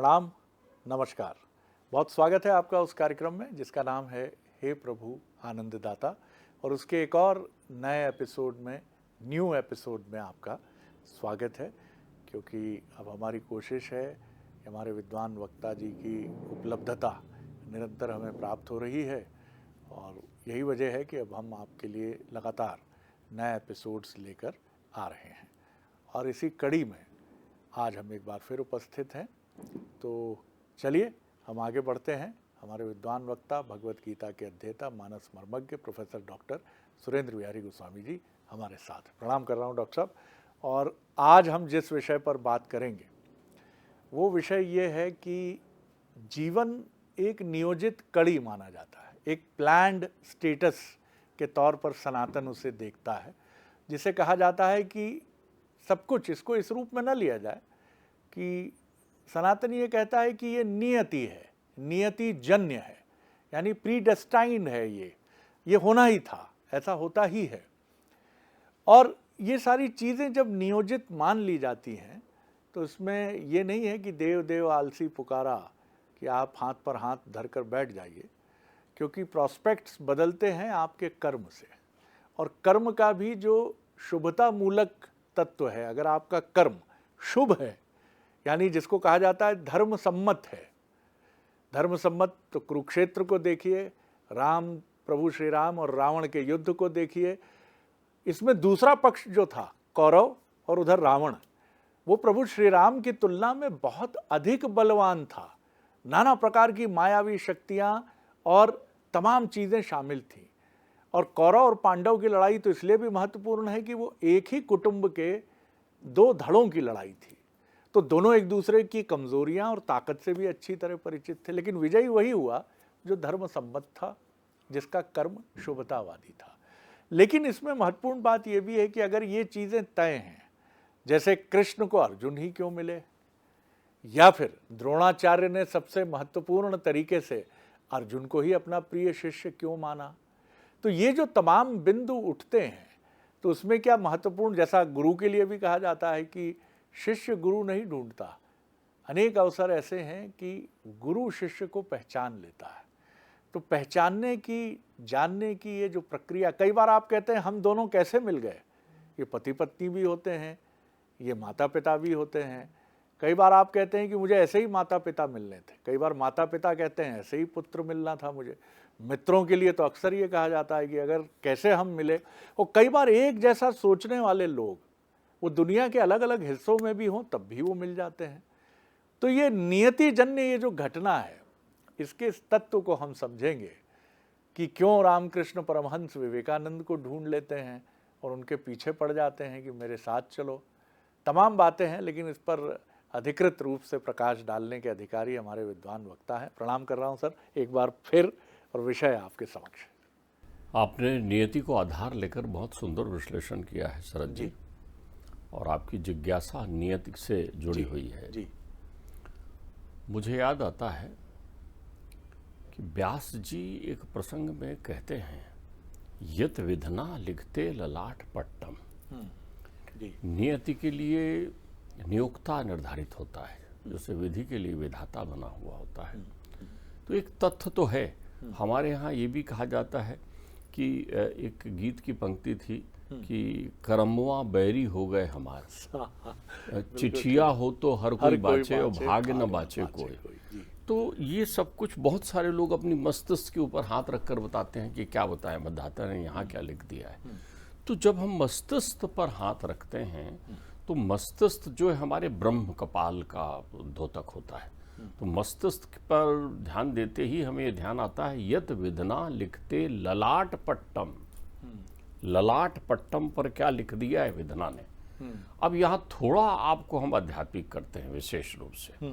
प्रणाम, नमस्कार। बहुत स्वागत है आपका उस कार्यक्रम में जिसका नाम है हे प्रभु आनंददाता, और उसके एक और नए एपिसोड में, न्यू एपिसोड में आपका स्वागत है। क्योंकि अब हमारी कोशिश है, हमारे विद्वान वक्ता जी की उपलब्धता निरंतर हमें प्राप्त हो रही है, और यही वजह है कि अब हम आपके लिए लगातार नए एपिसोड्स लेकर आ रहे हैं। और इसी कड़ी में आज हम एक बार फिर उपस्थित हैं। तो चलिए हम आगे बढ़ते हैं। हमारे विद्वान वक्ता, भगवत गीता के अध्येता, मानस मर्मज्ञ प्रोफेसर डॉक्टर सुरेंद्र बिहारी गोस्वामी जी हमारे साथ। प्रणाम कर रहा हूँ डॉक्टर साहब। और आज हम जिस विषय पर बात करेंगे वो विषय ये है कि जीवन एक नियोजित कड़ी माना जाता है, एक प्लान्ड स्टेटस के तौर पर सनातन उसे देखता है, जिसे कहा जाता है कि सब कुछ, इसको इस रूप में न लिया जाए कि सनातन ये कहता है कि ये नियति है, नियति जन्य है, यानी प्रीडेस्टाइंड है, ये होना ही था, ऐसा होता ही है। और ये सारी चीज़ें जब नियोजित मान ली जाती हैं तो इसमें ये नहीं है कि देव देव आलसी पुकारा कि आप हाथ पर हाथ धरकर बैठ जाइए, क्योंकि प्रॉस्पेक्ट्स बदलते हैं आपके कर्म से। और कर्म का भी जो शुभता मूलक तत्व है, अगर आपका कर्म शुभ है, यानी जिसको कहा जाता है धर्म सम्मत है, धर्म सम्मत, तो कुरुक्षेत्र को देखिए, राम, प्रभु श्री राम और रावण के युद्ध को देखिए। इसमें दूसरा पक्ष जो था कौरव और उधर रावण, वो प्रभु श्री राम की तुलना में बहुत अधिक बलवान था। नाना प्रकार की मायावी शक्तियां और तमाम चीज़ें शामिल थीं। और कौरव और पांडव की लड़ाई तो इसलिए भी महत्वपूर्ण है कि वो एक ही कुटुंब के दो धड़ों की लड़ाई थी, तो दोनों एक दूसरे की कमजोरियां और ताकत से भी अच्छी तरह परिचित थे। लेकिन विजयी वही हुआ जो धर्म सम्मत था, जिसका कर्म शुभतावादी था। लेकिन इसमें महत्वपूर्ण बात यह भी है कि अगर ये चीज़ें तय हैं, जैसे कृष्ण को अर्जुन ही क्यों मिले, या फिर द्रोणाचार्य ने सबसे महत्वपूर्ण तरीके से अर्जुन को ही अपना प्रिय शिष्य क्यों माना, तो ये जो तमाम बिंदु उठते हैं तो उसमें क्या महत्वपूर्ण, जैसा गुरु के लिए भी कहा जाता है कि शिष्य गुरु नहीं ढूंढता, अनेक अवसर ऐसे हैं कि गुरु शिष्य को पहचान लेता है। तो पहचानने की, जानने की ये जो प्रक्रिया, कई बार आप कहते हैं हम दोनों कैसे मिल गए, ये पति पत्नी भी होते हैं, ये माता पिता भी होते हैं। कई बार आप कहते हैं कि मुझे ऐसे ही माता पिता मिलने थे, कई बार माता पिता कहते हैं ऐसे ही पुत्र मिलना था मुझे। मित्रों के लिए तो अक्सर ये कहा जाता है कि अगर कैसे हम मिले। और कई बार एक जैसा सोचने वाले लोग वो दुनिया के अलग अलग हिस्सों में भी हों तब भी वो मिल जाते हैं। तो ये नियति जन्य ये जो घटना है, इसके इस तत्व को हम समझेंगे कि क्यों रामकृष्ण परमहंस विवेकानंद को ढूंढ लेते हैं और उनके पीछे पड़ जाते हैं कि मेरे साथ चलो। तमाम बातें हैं, लेकिन इस पर अधिकृत रूप से प्रकाश डालने के अधिकारी हमारे विद्वान वक्ता हैं। प्रणाम कर रहा हूं सर एक बार फिर, और विषय आपके समक्ष। आपने नियति को आधार लेकर बहुत सुंदर विश्लेषण किया है शरद जी, और आपकी जिज्ञासा नियति से जुड़ी हुई है जी। मुझे याद आता है कि व्यास जी एक प्रसंग में कहते हैं, यत विधना लिखते ललाट पट्टम। नियति के लिए नियोक्ता निर्धारित होता है, जैसे विधि के लिए विधाता बना हुआ होता है। तो एक तथ्य तो है, हमारे यहाँ ये भी कहा जाता है कि एक गीत की पंक्ति थी कि करमवा बैरी हो गए हमारे, चिट्ठिया हो तो हर कोई बाचे और भाग्य न बाचे कोई। तो ये सब कुछ बहुत सारे लोग अपनी मस्तिष्क के ऊपर हाथ रखकर बताते हैं कि क्या बताएं मधाता ने यहाँ क्या लिख दिया है। तो जब हम मस्तिष्क पर हाथ रखते हैं तो मस्तिष्क जो है हमारे ब्रह्म कपाल का द्योतक होता है। तो मस्तिष्क पर ध्यान देते ही हमें यह ध्यान आता है, यत विधना लिखते ललाट पट्टम। ललाट पट्टम पर क्या लिख दिया है विधना ने। अब यहाँ थोड़ा आपको हम आध्यात्मिक करते हैं विशेष रूप से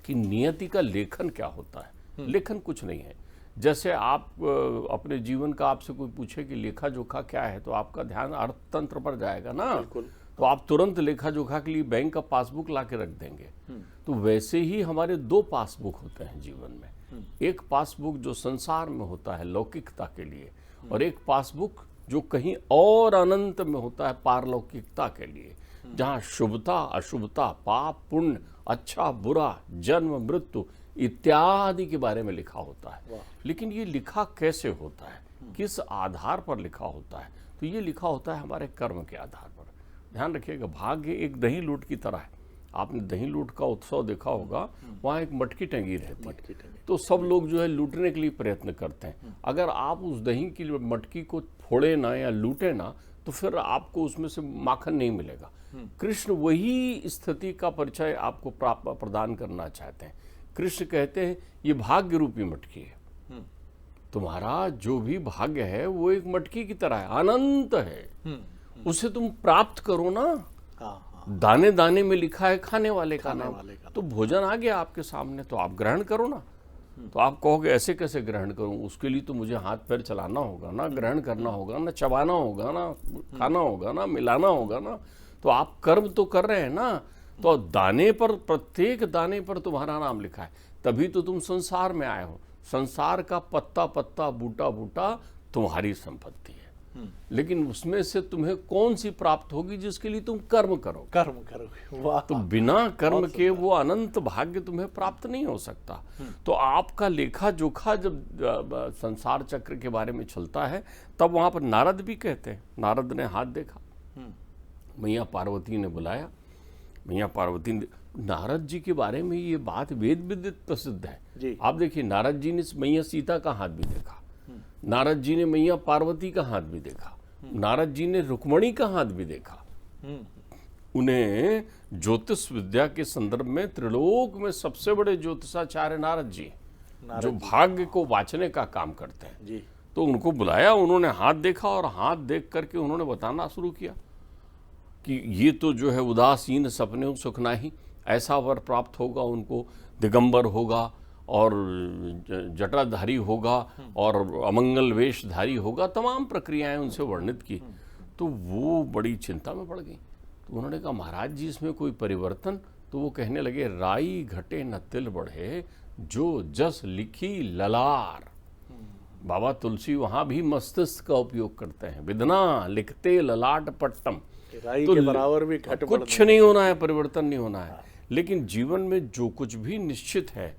कि नियति का लेखन क्या होता है। लेखन कुछ नहीं है। जैसे आप अपने जीवन का आपसे कोई पूछे कि लेखा जोखा क्या है, तो आपका ध्यान अर्थतंत्र पर जाएगा ना, तो आप तुरंत लेखा जोखा के लिए बैंक का पासबुक ला के रख देंगे। तो वैसे ही हमारे दो पासबुक होते हैं जीवन में। एक पासबुक जो संसार में होता है लौकिकता के लिए, और एक पासबुक जो कहीं और अनंत में होता है पारलौकिकता के लिए। जहाँ शुभता अशुभता, पाप पुण्य, अच्छा बुरा, जन्म मृत्यु इत्यादि के बारे में लिखा होता है। लेकिन ये लिखा कैसे होता है, किस आधार पर लिखा होता है? तो ये लिखा होता है हमारे कर्म के आधार पर। ध्यान रखिएगा, भाग्य एक दही लूट की तरह है। आपने दही लूट का उत्सव देखा होगा, वहाँ एक मटकी टंगी रहती है, तो सब लोग जो है लूटने के लिए प्रयत्न करते हैं। अगर आप उस दही की मटकी को फोड़े ना या लूटे ना, तो फिर आपको उसमें से माखन नहीं मिलेगा। कृष्ण वही स्थिति का परिचय आपको प्रदान करना चाहते हैं। कृष्ण कहते हैं ये भाग्य रूपी मटकी है, तुम्हारा जो भी भाग्य है वो एक मटकी की तरह है, अनंत है, उसे तुम प्राप्त करो ना। दाने दाने में लिखा है खाने वाले का नाम, तो भोजन आ गया आपके सामने, तो आप ग्रहण करो ना। तो आप कहोगे ऐसे कैसे ग्रहण करूं, उसके लिए तो मुझे हाथ पैर चलाना होगा ना, ग्रहण करना होगा ना, चबाना होगा ना, खाना होगा ना, मिलाना होगा ना। तो आप कर्म तो कर रहे हैं ना, तो दाने पर, प्रत्येक दाने पर तुम्हारा नाम लिखा है, तभी तो तुम संसार में आए हो। संसार का पत्ता पत्ता, बूटा बूटा तुम्हारी संपत्ति है। लेकिन उसमें से तुम्हें कौन सी प्राप्त होगी, जिसके लिए तुम कर्म करोगे। वाह। तो बिना कर्म के वो अनंत भाग्य तुम्हें प्राप्त नहीं हो सकता। तो आपका लेखा जोखा जब संसार चक्र के बारे में चलता है, तब वहां पर नारद भी कहते हैं, नारद ने हाथ देखा, मैया पार्वती ने बुलाया, मैया पार्वती ने, नारद जी के बारे में ये बात वेद विदित प्रसिद्ध है। आप देखिए, नारद जी ने मैया सीता का हाथ भी देखा, नारद जी ने मैया पार्वती का हाथ भी देखा, नारद जी ने रुक्मणी का हाथ भी देखा। उन्हें ज्योतिष विद्या के संदर्भ में त्रिलोक में सबसे बड़े ज्योतिषाचार्य नारद जी, जो भाग्य को वाचने का काम करते हैं जी। तो उनको बुलाया, उन्होंने हाथ देखा और हाथ देख करके उन्होंने बताना शुरू किया कि ये तो जो है उदासीन सपने सुख नाही, ऐसा वर प्राप्त होगा उनको, दिगंबर होगा और जटाधारी होगा और अमंगल वेशधारी होगा, तमाम प्रक्रियाएं उनसे वर्णित की। तो वो बड़ी चिंता में पड़ गई। तो उन्होंने कहा महाराज जी इसमें कोई परिवर्तन? तो वो कहने लगे राई घटे न तिल बढ़े, जो जस लिखी ललार। बाबा तुलसी वहां भी मस्तिष्क का उपयोग करते हैं, विदना लिखते ललाट पट्टम। राई के बराबर भी घट कुछ नहीं होना है, परिवर्तन नहीं होना है। लेकिन जीवन में जो कुछ भी निश्चित है,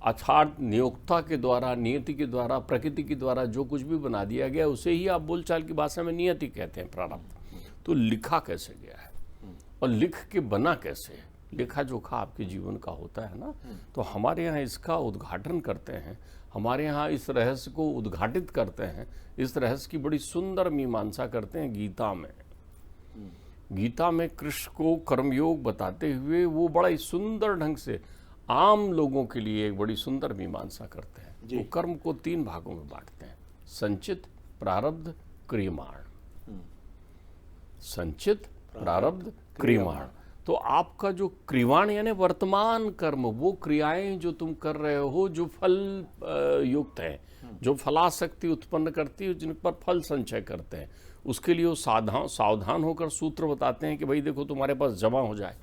अर्थात नियोक्ता के द्वारा, नियति के द्वारा, प्रकृति के द्वारा जो कुछ भी बना दिया गया, उसे ही आप बोलचाल की भाषा में नियति कहते हैं, प्रारब्ध। तो लिखा कैसे गया है और लिख के बना कैसे है, लेखा जोखा आपके जीवन का होता है ना। तो हमारे यहाँ इसका उद्घाटन करते हैं, हमारे यहाँ इस रहस्य को उद्घाटित करते हैं, इस रहस्य की बड़ी सुंदर मीमांसा करते हैं गीता में। गीता में कृष्ण को कर्मयोग बताते हुए वो बड़ा ही सुंदर ढंग से आम लोगों के लिए एक बड़ी सुंदर मीमांसा करते हैं। वो कर्म को 3 भागों में बांटते हैं, संचित, प्रारब्ध, क्रियमाण। संचित, प्रारब्ध, क्रियमाण। तो आपका जो क्रियमाण यानी वर्तमान कर्म, वो क्रियाएं जो तुम कर रहे हो, जो फल युक्त है, जो फलाशक्ति उत्पन्न करती है, जिन पर फल संचय करते हैं, उसके लिए वो सावधान होकर सूत्र बताते हैं कि भाई देखो तुम्हारे पास जमा हो जाए।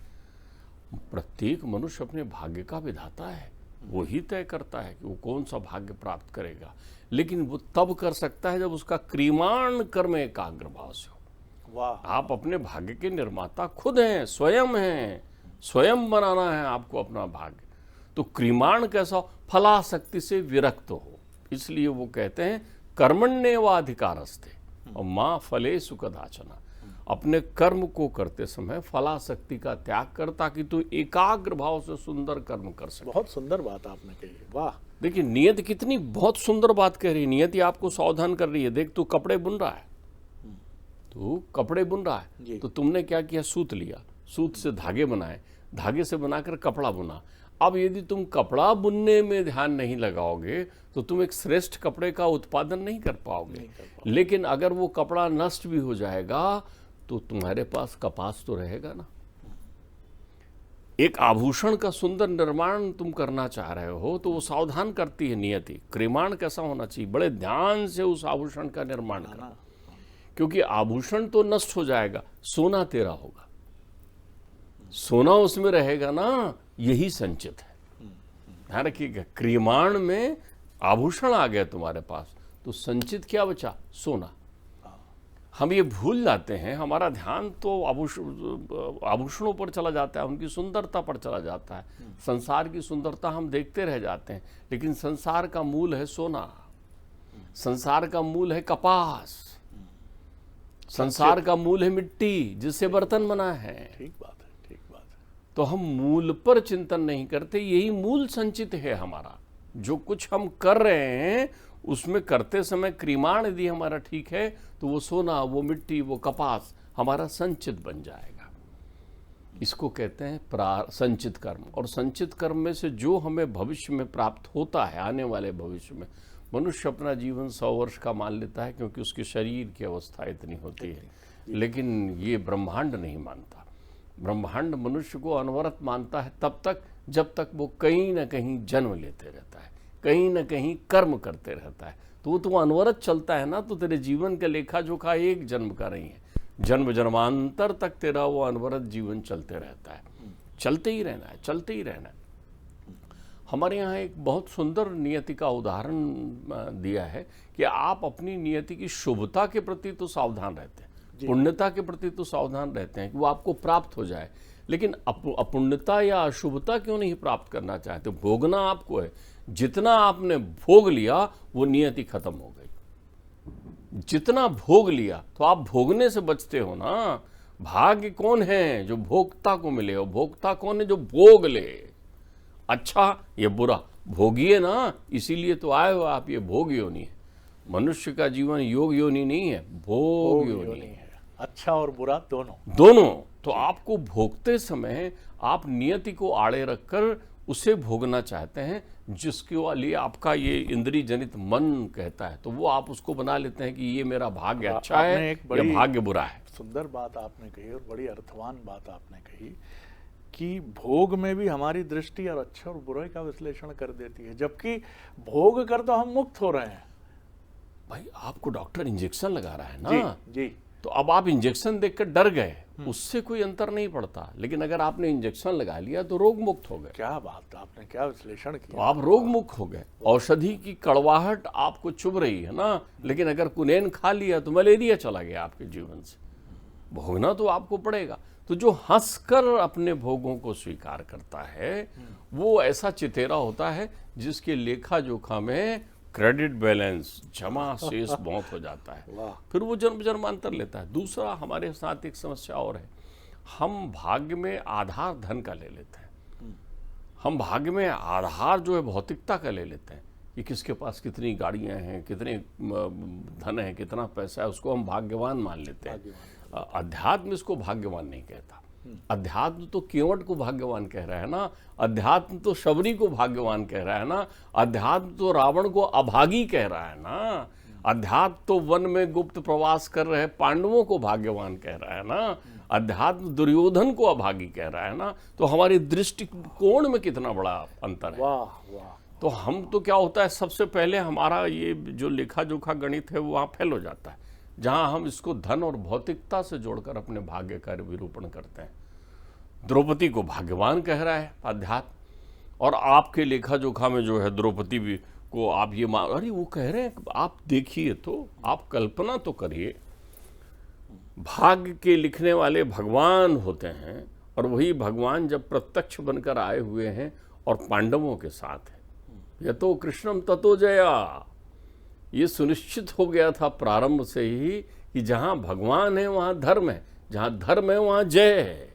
प्रत्येक मनुष्य अपने भाग्य का विधाता है, वो ही तय करता है कि वो कौन सा भाग्य प्राप्त करेगा। लेकिन वो तब कर सकता है जब उसका क्रियमाण कर्म एकाग्र भाव से हो। वाह। आप अपने भाग्य के निर्माता खुद हैं, स्वयं हैं, स्वयं बनाना है आपको अपना भाग्य। तो क्रियमाण कैसा हो? फलाशक्ति से विरक्त हो। इसलिए वो कहते हैं कर्मण्येवाधिकारस्ते और माँ फले सुखदाचना। अपने कर्म को करते समय फलाशक्ति का त्याग कर, ताकि तू एकाग्र भाव से सुंदर कर्म कर सके। बहुत सुंदर बात आपने कही, वाह। देखिए नियति कितनी बहुत सुंदर बात कह रही है। नियति आपको सावधान कर रही है। देख तू कपड़े बुन रहा है, तू कपड़े बुन रहा है, तो तुमने क्या किया? सूत लिया, सूत से धागे बनाए, धागे से बनाकर कपड़ा बुना। अब यदि तुम कपड़ा बुनने में ध्यान नहीं लगाओगे तो तुम एक श्रेष्ठ कपड़े का उत्पादन नहीं कर पाओगे। लेकिन अगर वो कपड़ा नष्ट भी हो जाएगा तो तुम्हारे पास कपास तो रहेगा ना। एक आभूषण का सुंदर निर्माण तुम करना चाह रहे हो तो वो सावधान करती है नियति। क्रियमाण कैसा होना चाहिए? बड़े ध्यान से उस आभूषण का निर्माण करना, क्योंकि आभूषण तो नष्ट हो जाएगा, सोना तेरा होगा, सोना उसमें रहेगा ना, यही संचित है। ध्यान रखिएगा, क्रियमाण में आभूषण आ गया तुम्हारे पास तो संचित क्या बचा? सोना। हम ये भूल जाते हैं, हमारा ध्यान तो आभूषणों पर चला जाता है, उनकी सुंदरता पर चला जाता है, संसार की सुंदरता हम देखते रह जाते हैं। लेकिन संसार का मूल है सोना, संसार का मूल है कपास, संसार का मूल है मिट्टी जिससे बर्तन बना है। ठीक बात है, ठीक बात है। तो हम मूल पर चिंतन नहीं करते, यही मूल संचित है हमारा। जो कुछ हम कर रहे हैं उसमें करते समय क्रिमाण यदि हमारा ठीक है तो वो सोना, वो मिट्टी, वो कपास हमारा संचित बन जाएगा। इसको कहते हैं संचित कर्म। और संचित कर्म में से जो हमें भविष्य में प्राप्त होता है, आने वाले भविष्य में, मनुष्य अपना जीवन 100 वर्ष का मान लेता है क्योंकि उसके शरीर की अवस्था इतनी होती है, लेकिन ये ब्रह्मांड नहीं मानता। ब्रह्मांड मनुष्य को अनवरत मानता है तब तक जब तक वो कहीं ना कहीं जन्म लेते रहता है, कहीं ना कहीं कर्म करते रहता है। तो वो तो अनवरत चलता है ना, तो तेरे जीवन का लेखा जोखा एक जन्म का नहीं है, जन्म जन्मांतर तक तेरा वो अनवरत जीवन चलते रहता है। चलते ही रहना है, चलते ही रहना है। हमारे यहाँ एक बहुत सुंदर नियति का उदाहरण दिया है कि आप अपनी नियति की शुभता के प्रति तो सावधान रहते हैं, पुण्यता के प्रति तो सावधान रहते हैं कि वो आपको प्राप्त हो जाए, लेकिन अपुण्यता या अशुभता क्यों नहीं प्राप्त करना चाहते? भोगना आपको है। जितना आपने भोग लिया वो नियति खत्म हो गई। जितना भोग लिया तो आप भोगने से बचते हो ना। भाग्य कौन है? जो भोक्ता को मिले। और भोक्ता कौन है? जो भोग ले। अच्छा ये बुरा भोगिए ना, इसीलिए तो आए हो आप। ये भोग योनि है। मनुष्य का जीवन योग योनि नहीं है, भोग योनि है। अच्छा और बुरा दोनों। तो आपको भोगते समय आप नियति को आड़े रखकर उसे भोगना चाहते हैं जिसके लिए आपका ये इंद्रिय जनित मन कहता है, तो वो आप उसको बना लेते हैं कि ये मेरा भाग्य अच्छा है या भाग्य बुरा है। सुंदर बात आपने कही और बड़ी अर्थवान बात आपने कही कि भोग में भी हमारी दृष्टि और अच्छा और बुराई का विश्लेषण कर देती है, जबकि भोग कर तो हम मुक्त हो रहे हैं। भाई आपको डॉक्टर इंजेक्शन लगा रहा है ना, जी। तो अब आप इंजेक्शन देखकर डर गए, उससे कोई अंतर नहीं पड़ता। लेकिन अगर आपने इंजेक्शन लगा लिया तो रोग मुक्त हो गए। क्या बात, आपने क्या विश्लेषण किया। तो आप रोग मुक्त हो गए। औषधि की कड़वाहट आपको चुभ रही है ना, लेकिन अगर कुनेन खा लिया तो मलेरिया चला गया आपके जीवन से। भोगना तो आपको पड़ेगा। तो जो हंसकर अपने भोगों को स्वीकार करता है वो ऐसा चितेरा होता है जिसके लेखा जोखा में क्रेडिट बैलेंस, जमा शेष बहुत हो जाता है। फिर वो जन्म जन्मांतर लेता है। दूसरा हमारे साथ एक समस्या और है, हम भाग्य में आधार धन का ले लेते हैं। हम भाग्य में आधार जो है भौतिकता का ले लेते हैं कि किसके पास कितनी गाड़ियां हैं, कितने धन है, कितना पैसा है, उसको हम भाग्यवान मान लेते हैं। अध्यात्म इसको भाग्यवान नहीं कहता। अध्यात्म तो केवट को भाग्यवान कह रहा है ना, अध्यात्म तो शबरी को भाग्यवान कह रहा है ना, अध्यात्म तो रावण को अभागी कह रहा है ना, अध्यात्म तो वन में गुप्त प्रवास कर रहे पांडवों को भाग्यवान कह रहा है ना, अध्यात्म दुर्योधन को अभागी कह रहा है ना। तो हमारी दृष्टिकोण में कितना बड़ा अंतर है। वाह। तो हम तो क्या होता है, सबसे पहले हमारा ये जो लेखा जोखा गणित है वो वहाँ फेल हो जाता है, जहां हम इसको धन और भौतिकता से जोड़कर अपने भाग्य का विरूपण करते हैं। द्रौपदी को भाग्यवान कह रहा है अध्यात्म, और आपके लेखा जोखा में जो है द्रौपदी भी को आप ये अरे वो कह रहे हैं, आप देखिए तो, आप कल्पना तो करिए, भाग्य के लिखने वाले भगवान होते हैं और वही भगवान जब प्रत्यक्ष बनकर आए हुए हैं और पांडवों के साथ है, यतो कृष्णम ततो जया। ये सुनिश्चित हो गया था प्रारंभ से ही कि जहां भगवान है वहां धर्म है, जहां धर्म है वहां जय है,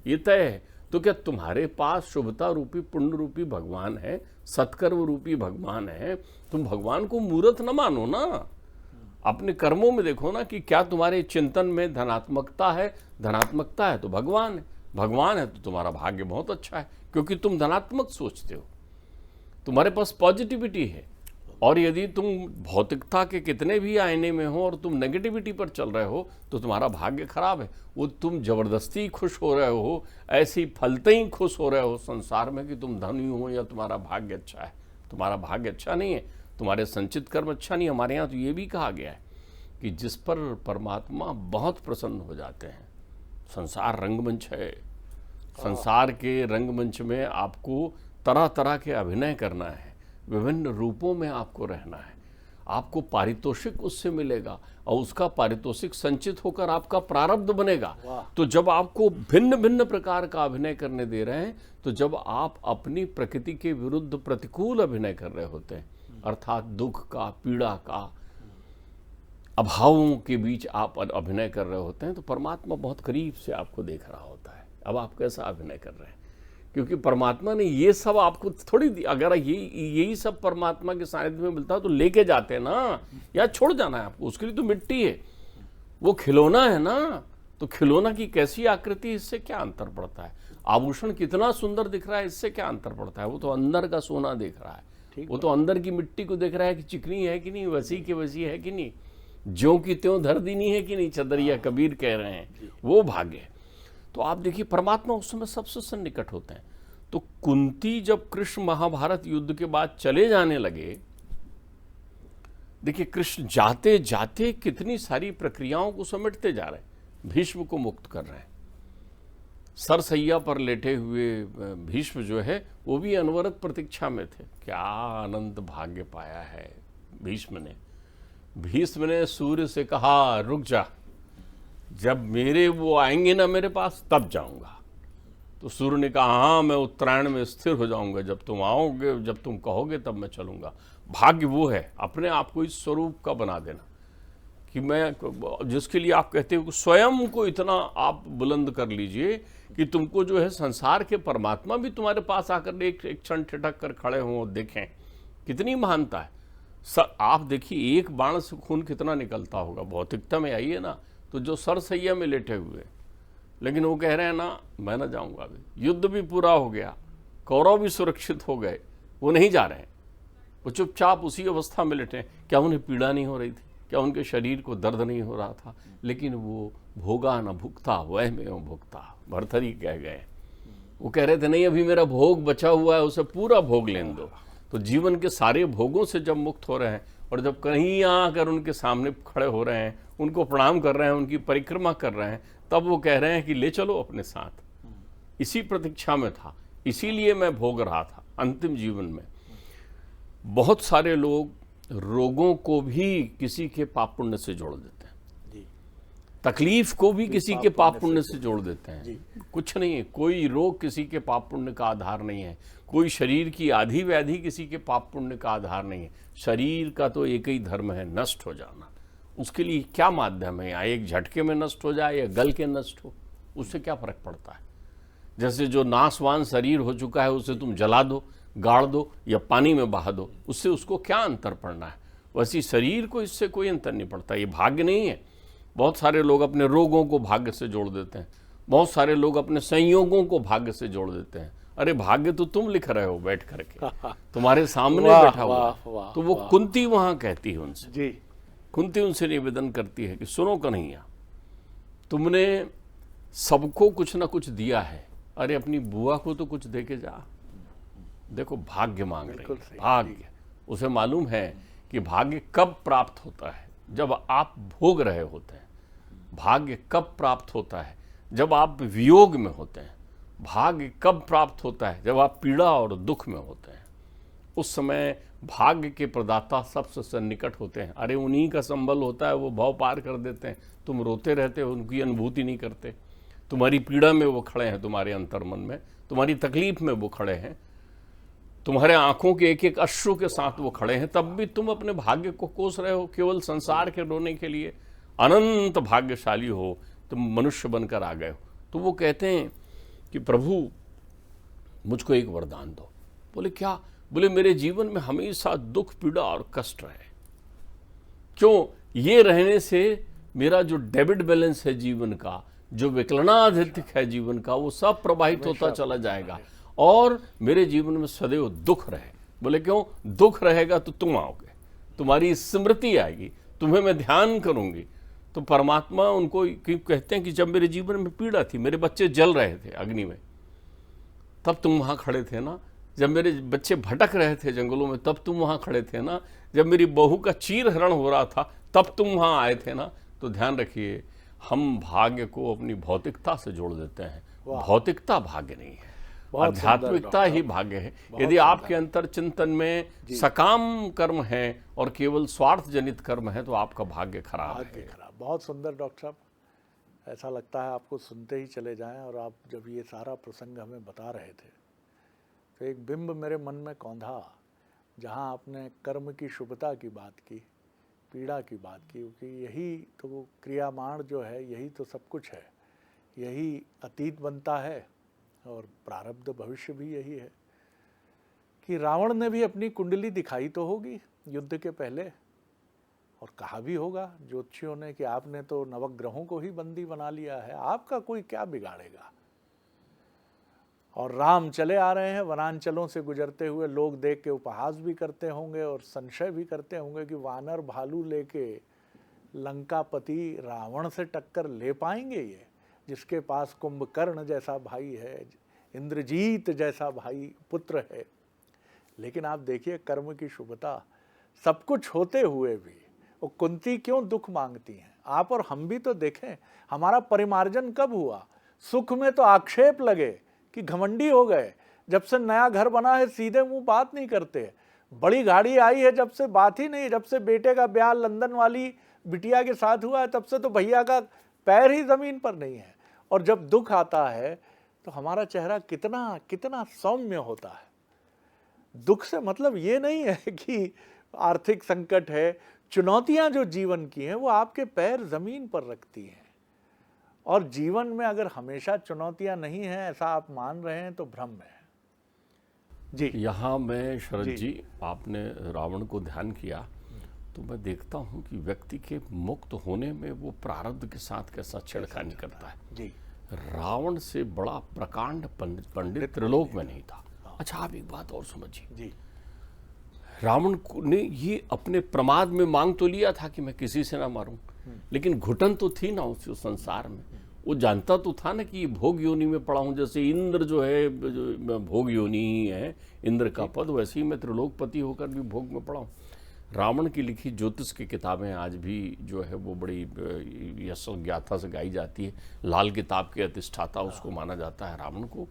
ये तय है। तो क्या तुम्हारे पास शुभता रूपी पुण्य रूपी भगवान है, सत्कर्म रूपी भगवान है, तुम भगवान को मूर्त न मानो ना। अपने कर्मों में देखो ना कि क्या तुम्हारे चिंतन में धनात्मकता है। धनात्मकता है तो भगवान है, भगवान है तो तुम्हारा भाग्य बहुत अच्छा है, क्योंकि तुम धनात्मक सोचते हो, तुम्हारे पास पॉजिटिविटी है। और यदि तुम भौतिकता के कितने भी आईने में हो और तुम नेगेटिविटी पर चल रहे हो तो तुम्हारा भाग्य खराब है। वो तुम जबरदस्ती खुश हो रहे हो, ऐसी फलते ही खुश हो रहे हो संसार में कि तुम धनी हो या तुम्हारा भाग्य अच्छा है। तुम्हारा भाग्य अच्छा नहीं है, तुम्हारे संचित कर्म अच्छा नहीं। हमारे यहाँ तो ये भी कहा गया है कि जिस पर परमात्मा बहुत प्रसन्न हो जाते हैं, संसार रंगमंच है, संसार के रंगमंच में आपको तरह तरह के अभिनय करना है, विभिन्न रूपों में आपको रहना है। आपको पारितोषिक उससे मिलेगा और उसका पारितोषिक संचित होकर आपका प्रारब्ध बनेगा। तो जब आपको भिन्न भिन्न प्रकार का अभिनय करने दे रहे हैं, तो जब आप अपनी प्रकृति के विरुद्ध प्रतिकूल अभिनय कर रहे होते हैं, अर्थात दुख का, पीड़ा का, अभावों के बीच आप अभिनय कर रहे होते हैं, तो परमात्मा बहुत करीब से आपको देख रहा होता है अब आप कैसा अभिनय कर रहे हैं। क्योंकि परमात्मा ने ये सब आपको थोड़ी दी, अगर यही सब परमात्मा के सानिध्य में मिलता तो लेके जाते ना, या छोड़ जाना है आपको, उसके लिए तो मिट्टी है, वो खिलौना है ना। तो खिलौना की कैसी आकृति, इससे क्या अंतर पड़ता है? आभूषण कितना सुंदर दिख रहा है, इससे क्या अंतर पड़ता है? वो तो अंदर का सोना देख रहा है, वो तो अंदर की मिट्टी को देख रहा है कि चिकनी है कि नहीं, वसी की वसी है कि नहीं, ज्यों की त्यों धर दीनी है कि नहीं, चदरिया कबीर कह रहे हैं, वो भाग्य। तो आप देखिए परमात्मा उस समय सबसे सन्निकट होते हैं। तो कुंती जब कृष्ण महाभारत युद्ध के बाद चले जाने लगे, देखिए कृष्ण जाते जाते कितनी सारी प्रक्रियाओं को समेटते जा रहे हैं, भीष्म को मुक्त कर रहे हैं। सरसैया पर लेटे हुए भीष्म जो है वो भी अनवरत प्रतीक्षा में थे। क्या अनंत भाग्य पाया है भीष्म ने। भीष्म ने सूर्य से कहा रुक जा, जब मेरे वो आएंगे ना मेरे पास तब जाऊंगा। तो सूर्य ने कहा हाँ मैं उत्तरायण में स्थिर हो जाऊंगा, जब तुम आओगे, जब तुम कहोगे तब मैं चलूंगा। भाग्य वो है अपने आप को इस स्वरूप का बना देना कि मैं, जिसके लिए आप कहते हो कि स्वयं को इतना आप बुलंद कर लीजिए कि तुमको जो है संसार के परमात्मा भी तुम्हारे पास आकर एक क्षण ठिठक कर खड़े हों, देखें कितनी महानता है। आप देखिए एक बाण से खून कितना निकलता होगा। भौतिकता में आइए ना, तो जो सरसैया में लेटे हुए, लेकिन वो कह रहे हैं ना मैं ना जाऊंगा, अभी युद्ध भी पूरा हो गया, कौरव भी सुरक्षित हो गए, वो नहीं जा रहे हैं, वो चुपचाप उसी अवस्था में लेटे हैं। क्या उन्हें पीड़ा नहीं हो रही थी? क्या उनके शरीर को दर्द नहीं हो रहा था? लेकिन वो भोगा न भुगता वह में भुगता, भरथरी कह गए। वो कह रहे थे नहीं अभी मेरा भोग बचा हुआ है, उसे पूरा भोग लेने दो। तो जीवन के सारे भोगों से जब मुक्त हो रहे हैं और जब कहीं आकर उनके सामने खड़े हो रहे हैं, उनको प्रणाम कर रहे हैं, उनकी परिक्रमा कर रहे हैं, तब वो कह रहे हैं कि ले चलो अपने साथ। इसी प्रतीक्षा में था, इसीलिए मैं भोग रहा था अंतिम जीवन में। बहुत सारे लोग रोगों को भी किसी के पाप पुण्य से जोड़ देते हैं जी। तकलीफ को भी किसी के पाप पुण्य से जोड़ देते हैं जी। कुछ नहीं है, कोई रोग किसी के पाप पुण्य का आधार नहीं है, कोई शरीर की आधी व्याधि किसी के पाप पुण्य का आधार नहीं है। शरीर का तो एक ही धर्म है, नष्ट हो जाना। उसके लिए क्या माध्यम है? या एक झटके में नष्ट हो जाए या गल के नष्ट हो, उससे क्या फर्क पड़ता है? जैसे जो नाशवान शरीर हो चुका है उसे तुम जला दो, गाड़ दो या पानी में बहा दो, उससे उसको क्या अंतर पड़ना है? वैसे शरीर को इससे कोई अंतर नहीं पड़ता। ये भाग्य नहीं है। बहुत सारे लोग अपने रोगों को भाग्य से जोड़ देते हैं, बहुत सारे लोग अपने संयोगों को भाग्य से जोड़ देते हैं। अरे भाग्य तो तुम लिख रहे हो बैठ करके, तुम्हारे सामने बैठा हुआ। तो वो कुंती वहां कहती है उनसे जी, कुंती उनसे निवेदन करती है कि सुनो कन्हैया, तुमने सबको कुछ ना कुछ दिया है, अरे अपनी बुआ को तो कुछ दे के जा। देखो भाग्य मांग रही है, भाग्य। उसे मालूम है कि भाग्य कब प्राप्त होता है, जब आप भोग रहे होते हैं। भाग्य कब प्राप्त होता है, जब आप वियोग में होते हैं। भाग्य कब प्राप्त होता है, जब आप पीड़ा और दुख में होते हैं। उस समय भाग्य के प्रदाता सबसे सन्निकट होते हैं। अरे उन्हीं का संबल होता है, वो भाव पार कर देते हैं। तुम रोते रहते हो, उनकी अनुभूति नहीं करते। तुम्हारी पीड़ा में वो खड़े हैं, तुम्हारे अंतर्मन में, तुम्हारी तकलीफ में वो खड़े हैं, तुम्हारे आंखों के एक एक अश्रु के साथ वो खड़े हैं। तब भी तुम अपने भाग्य को कोस रहे हो केवल संसार के रोने के लिए। अनंत भाग्यशाली हो, तुम मनुष्य बनकर आ गए हो। तो वो कहते हैं कि प्रभु मुझको एक वरदान दो। बोले क्या? बोले मेरे जीवन में हमेशा दुख, पीड़ा और कष्ट रहे। क्यों? ये रहने से मेरा जो डेबिट बैलेंस है जीवन का, जो विकलनाधिक है जीवन का, वो सब प्रवाहित होता चला जाएगा और मेरे जीवन में सदैव दुख रहे। बोले क्यों? दुख रहेगा तो तुम आओगे, तुम्हारी स्मृति आएगी, तुम्हें मैं ध्यान करूंगी। तो परमात्मा उनको कहते हैं कि जब मेरे जीवन में पीड़ा थी, मेरे बच्चे जल रहे थे अग्नि में, तब तुम वहां खड़े थे ना। जब मेरे बच्चे भटक रहे थे जंगलों में, तब तुम वहां खड़े थे ना। जब मेरी बहू का चीरहरण हो रहा था, तब तुम वहां आए थे ना। तो ध्यान रखिए, हम भाग्य को अपनी भौतिकता से जोड़ देते हैं। भौतिकता भाग्य नहीं है, बहुत सुंदर आध्यात्मिकता ही भाग्य है। यदि आपके अंतर चिंतन में सकाम कर्म है और केवल स्वार्थ जनित कर्म है तो आपका भाग्य खराब है। बहुत सुंदर डॉक्टर साहब, ऐसा लगता है आपको सुनते ही चले जाएं। और आप जब ये सारा प्रसंग हमें बता रहे थे तो एक बिंब मेरे मन में कौंधा, जहाँ आपने कर्म की शुभता की बात की, पीड़ा की बात की, क्योंकि यही तो क्रियामाण जो है, यही तो सब कुछ है, यही अतीत बनता है और प्रारब्ध भविष्य भी यही है। कि रावण ने भी अपनी कुंडली दिखाई तो होगी युद्ध के पहले, और कहा भी होगा ज्योतिषियों ने कि आपने तो नवग्रहों को ही बंदी बना लिया है, आपका कोई क्या बिगाड़ेगा। और राम चले आ रहे हैं, वनांचलों से गुजरते हुए लोग देख के उपहास भी करते होंगे और संशय भी करते होंगे कि वानर भालू लेके लंकापति रावण से टक्कर ले पाएंगे ये, जिसके पास कुंभकर्ण जैसा भाई है, इंद्रजीत जैसा भाई पुत्र है। लेकिन आप देखिए कर्म की शुभता, सब कुछ होते हुए भी वो कुंती क्यों दुख मांगती हैं। आप और हम भी तो देखें, हमारा परिमार्जन कब हुआ। सुख में तो आक्षेप लगे कि घमंडी हो गए, जब से नया घर बना है सीधे मुंह बात नहीं करते। बड़ी गाड़ी आई है जब से बात ही नहीं, जब से बेटे का ब्याह लंदन वाली बिटिया के साथ हुआ है तब से तो भैया का पैर ही जमीन पर नहीं है। और जब दुख आता है तो हमारा चेहरा कितना कितना सौम्य होता है। दुख से मतलब ये नहीं है कि आर्थिक संकट है, चुनौतियां जो जीवन की हैं वो आपके पैर जमीन पर रखती हैं। और जीवन में अगर हमेशा चुनौतियां नहीं हैं ऐसा आप मान रहे हैं तो भ्रम है। जी, यहाँ मैं शरद जी, आपने रावण को ध्यान किया तो मैं देखता हूँ कि व्यक्ति के मुक्त होने में वो प्रारब्ध के साथ कैसा छेड़खानी करता है। जी, रावण से बड़ा प्रकांड पंडित त्रिलोक में नहीं था। अच्छा, आप एक बात और समझिए जी, रावण ने ये अपने प्रमाद में मांग तो लिया था कि मैं किसी से ना मारूं, लेकिन घुटन तो थी ना उस संसार में। वो जानता तो था ना कि ये भोग योनि में पड़ा हूं। जैसे इंद्र जो है जो भोग योनि ही है, इंद्र का पद, वैसे ही मैं त्रिलोकपति होकर भी भोग में पड़ा हूं। रावण की लिखी ज्योतिष की किताबें आज भी जो है वो बड़ी यश ज्ञाथा से गाई जाती है। लाल किताब के अधिष्ठाता उसको माना जाता है रावण को।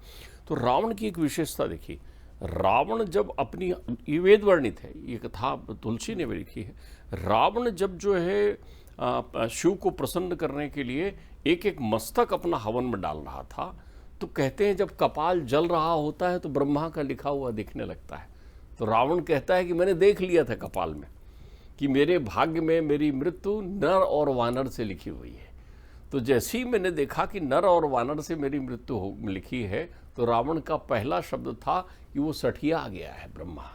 तो रावण की एक विशेषता देखिए, रावण जब अपनी, ये वेद वर्णित है, ये कथा तुलसी ने भी लिखी है। रावण जब जो है शिव को प्रसन्न करने के लिए एक एक मस्तक अपना हवन में डाल रहा था, तो कहते हैं जब कपाल जल रहा होता है तो ब्रह्मा का लिखा हुआ दिखने लगता है। तो रावण कहता है कि मैंने देख लिया था कपाल में कि मेरे भाग्य में मेरी मृत्यु नर और वानर से लिखी हुई है। तो जैसे ही मैंने देखा कि नर और वानर से मेरी मृत्यु लिखी है, तो रावण का पहला शब्द था कि वो सठिया गया है ब्रह्मा।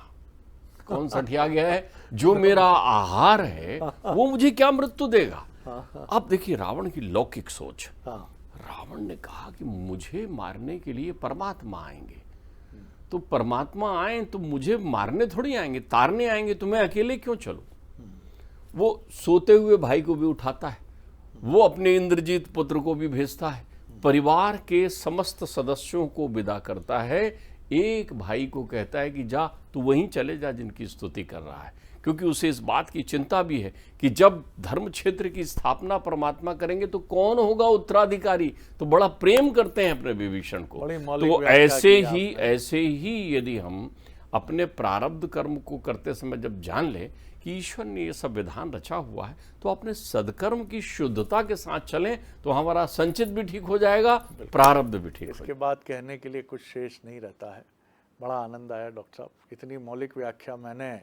कौन सठिया गया है? जो मेरा आहार है वो मुझे क्या मृत्यु देगा। अब देखिए रावण की लौकिक सोच। रावण ने कहा कि मुझे मारने के लिए परमात्मा आएंगे, तो परमात्मा आए तो मुझे मारने थोड़ी आएंगे, तारने आएंगे, तो मैं अकेले क्यों चलूं। वो सोते हुए भाई को भी उठाता है, वो अपने इंद्रजीत पुत्र को भी भेजता है, परिवार के समस्त सदस्यों को विदा करता है, एक भाई को कहता है कि जा तू वहीं चले जा जिनकी स्तुति कर रहा है, क्योंकि उसे इस बात की चिंता भी है कि जब धर्म क्षेत्र की स्थापना परमात्मा करेंगे तो कौन होगा उत्तराधिकारी। तो बड़ा प्रेम करते हैं अपने विभीषण को। तो ऐसे ही यदि हम अपने प्रारब्ध कर्म को करते समय जब जान ले कि ईश्वर ने ये सब विधान रचा हुआ है, तो अपने सदकर्म की शुद्धता के साथ चलें तो हमारा संचित भी ठीक हो जाएगा, प्रारब्ध भी ठीक हो जाएगा। इसके बाद कहने के लिए कुछ शेष नहीं रहता है। बड़ा आनंद आया डॉक्टर साहब, इतनी मौलिक व्याख्या मैंने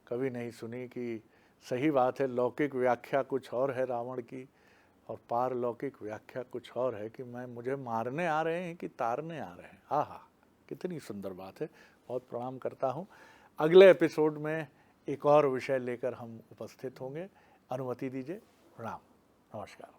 कभी नहीं सुनी। कि सही बात है, लौकिक व्याख्या कुछ और है रावण की और पारलौकिक व्याख्या कुछ और है कि मुझे मारने आ रहे हैं कि तारने आ रहे हैं। आहा, कितनी सुंदर बात है। बहुत प्रणाम करता हूँ। अगले एपिसोड में एक और विषय लेकर हम उपस्थित होंगे। अनुमति दीजिए। प्रणाम, नमस्कार।